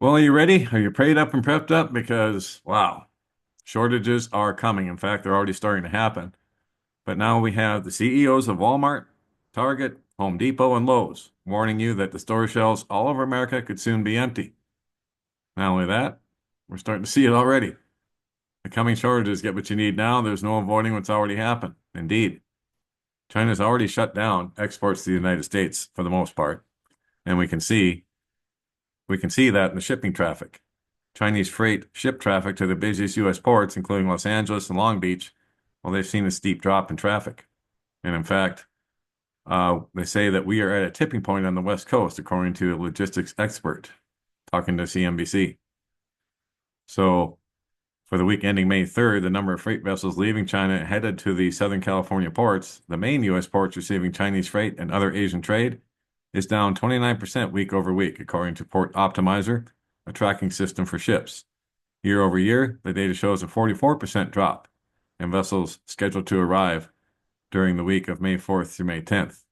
Well, are you ready? Are you prayed up and prepped up? Because, wow, shortages are coming. In fact, they're already starting to happen. But now we have the CEOs of Walmart, Target, Home Depot, and Lowe's warning you that the store shelves all over America could soon be empty. Not only that, we're starting to see it already. The coming shortages get what you need now. There's no avoiding what's already happened. Indeed, China's already shut down exports to the United States for the most part, and we can see that in the shipping traffic. Chinese freight ship traffic to the busiest U.S. ports, including Los Angeles and Long Beach, well, they've seen a steep drop in traffic. And in fact, they say that we are at a tipping point on the West Coast, according to a logistics expert talking to CNBC. So, for the week ending May 3rd, the number of freight vessels leaving China headed to the Southern California ports, the main U.S. ports receiving Chinese freight and other Asian trade, is down 29% week over week, according to Port Optimizer, a tracking system for ships. Year over year, the data shows a 44% drop in vessels scheduled to arrive during the week of May 4th through May 10th.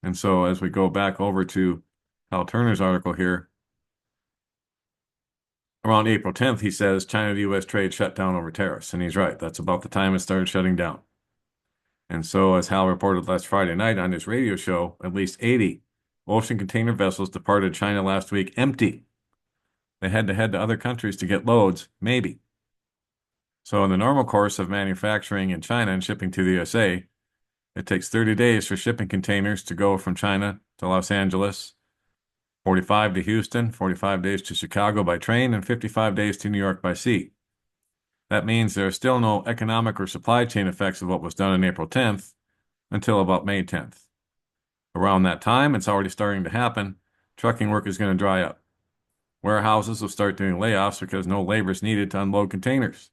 And so, as we go back over to Hal Turner's article here, around April 10th, he says China to US trade shut down over tariffs. And he's right. That's about the time it started shutting down. And so, as Hal reported last Friday night on his radio show, at least 80 ocean container vessels departed China last week empty. They had to head to other countries to get loads, maybe. So, in the normal course of manufacturing in China and shipping to the USA, it takes 30 days for shipping containers to go from China to Los Angeles, 45 to Houston, 45 days to Chicago by train, and 55 days to New York by sea. That means there are still no economic or supply chain effects of what was done on April 10th until about May 10th. Around that time, it's already starting to happen. Trucking work is going to dry up. Warehouses will start doing layoffs because no labor is needed to unload containers.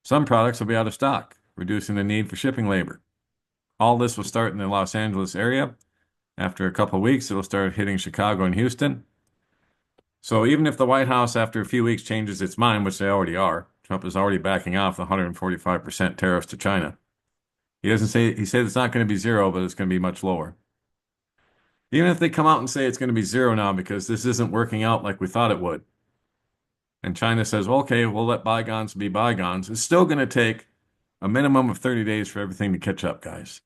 Some products will be out of stock, reducing the need for shipping labor. All this will start in the Los Angeles area. After a couple of weeks, it'll start hitting Chicago and Houston. So even if the White House, after a few weeks, changes its mind, which they already are, Trump is already backing off the 145% tariffs to China. He said it's not going to be zero, but it's going to be much lower. Even if they come out and say it's going to be zero now because this isn't working out like we thought it would, and China says, well, okay, we'll let bygones be bygones, it's still going to take a minimum of 30 days for everything to catch up, guys.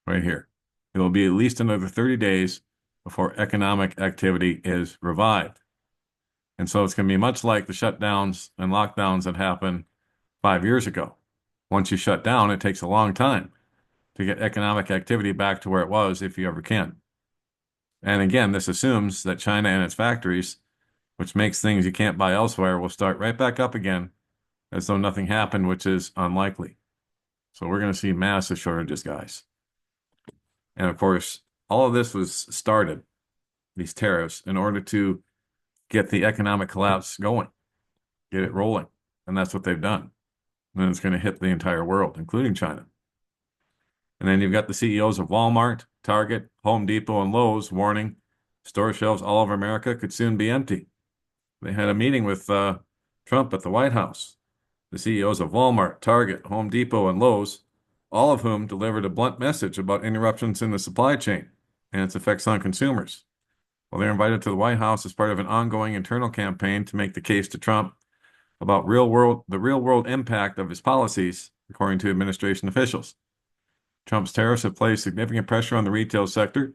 Right here. It will be at least another 30 days before economic activity is revived. And so it's going to be much like the shutdowns and lockdowns that happened 5 years ago. Once you shut down, it takes a long time to get economic activity back to where it was, if you ever can. And again, this assumes that China and its factories, which makes things you can't buy elsewhere, will start right back up again as though nothing happened, which is unlikely. So we're going to see massive shortages, guys. And of course, all of this was started, these tariffs, in order to get the economic collapse going, get it rolling. And that's what they've done. And then it's going to hit the entire world, including China. And then you've got the CEOs of Walmart, Target, Home Depot, and Lowe's warning store shelves all over America could soon be empty. They had a meeting with Trump at the White House. The CEOs of Walmart, Target, Home Depot, and Lowe's, all of whom delivered a blunt message about interruptions in the supply chain and its effects on consumers. Well, they're invited to the White House as part of an ongoing internal campaign to make the case to Trump about the real world impact of his policies, according to administration officials. Trump's tariffs have placed significant pressure on the retail sector.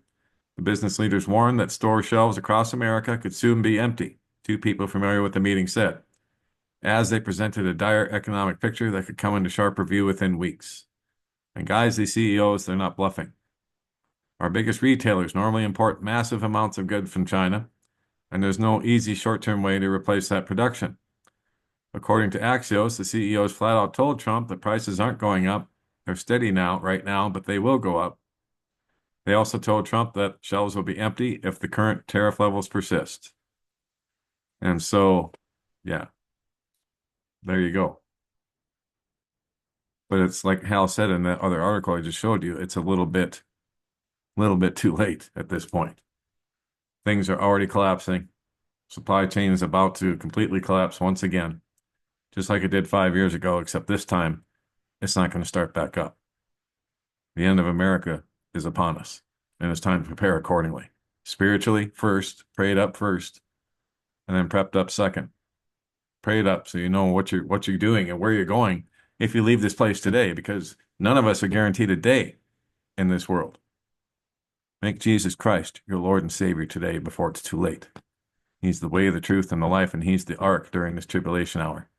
The business leaders warned that store shelves across America could soon be empty, two people familiar with the meeting said, as they presented a dire economic picture that could come into sharper view within weeks. And guys, these CEOs, they're not bluffing. Our biggest retailers normally import massive amounts of goods from China, and there's no easy short-term way to replace that production. According to Axios, the CEOs flat out told Trump that prices aren't going up. They're steady now, right now, but they will go up. They also told Trump that shelves will be empty if the current tariff levels persist. And so, yeah, there you go. But it's like Hal said in that other article I just showed you, it's a little bit too late at this point. Things are already collapsing. Supply chain is about to completely collapse once again, just like it did 5 years ago, except this time it's not going to start back up. The end of America is upon us, and it's time to prepare accordingly. Spiritually first, prayed up first, and then prepped up second. Prayed up so you know what you're doing and where you're going if you leave this place today, because none of us are guaranteed a day in this world. Make Jesus Christ your Lord and Savior today before it's too late. He's the way, the truth, and the life, and he's the ark during this tribulation hour.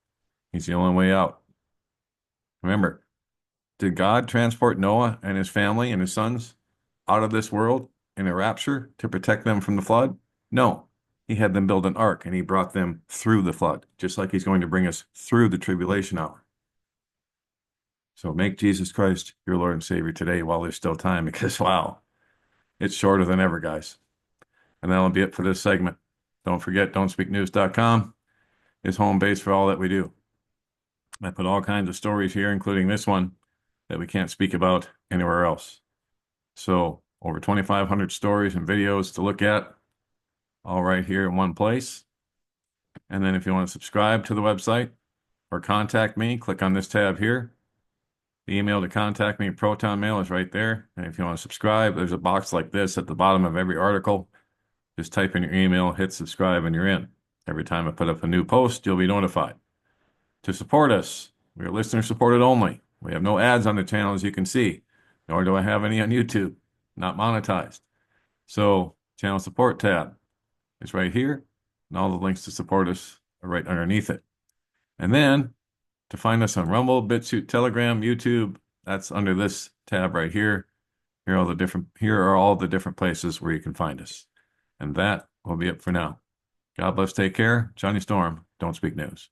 He's the only way out. Remember, did God transport Noah and his family and his sons out of this world in a rapture to protect them from the flood? No. He had them build an ark and he brought them through the flood, just like he's going to bring us through the tribulation hour. So make Jesus Christ your Lord and Savior today while there's still time, because wow, it's shorter than ever, guys. And that'll be it for this segment. Don't forget, don'tspeaknews.com is home base for all that we do. I put all kinds of stories here, including this one, that we can't speak about anywhere else. So over 2,500 stories and videos to look at, all right here in one place. And then if you want to subscribe to the website or contact me, click on this tab here. The email to contact me, Proton Mail, is right there. And if you want to subscribe, there's a box like this at the bottom of every article. Just type in your email, hit subscribe, and you're in. Every time I put up a new post, you'll be notified. To support us, we are listener supported only. We have no ads on the channel, as you can see, nor do I have any on YouTube. Not monetized. So, channel support tab is right here, and all the links to support us are right underneath it. And then, to find us on Rumble, BitChute, Telegram, YouTube, that's under this tab right here. Here are all the different places where you can find us. And that will be it for now. God bless, take care. Johnny Storm, Don't Speak News.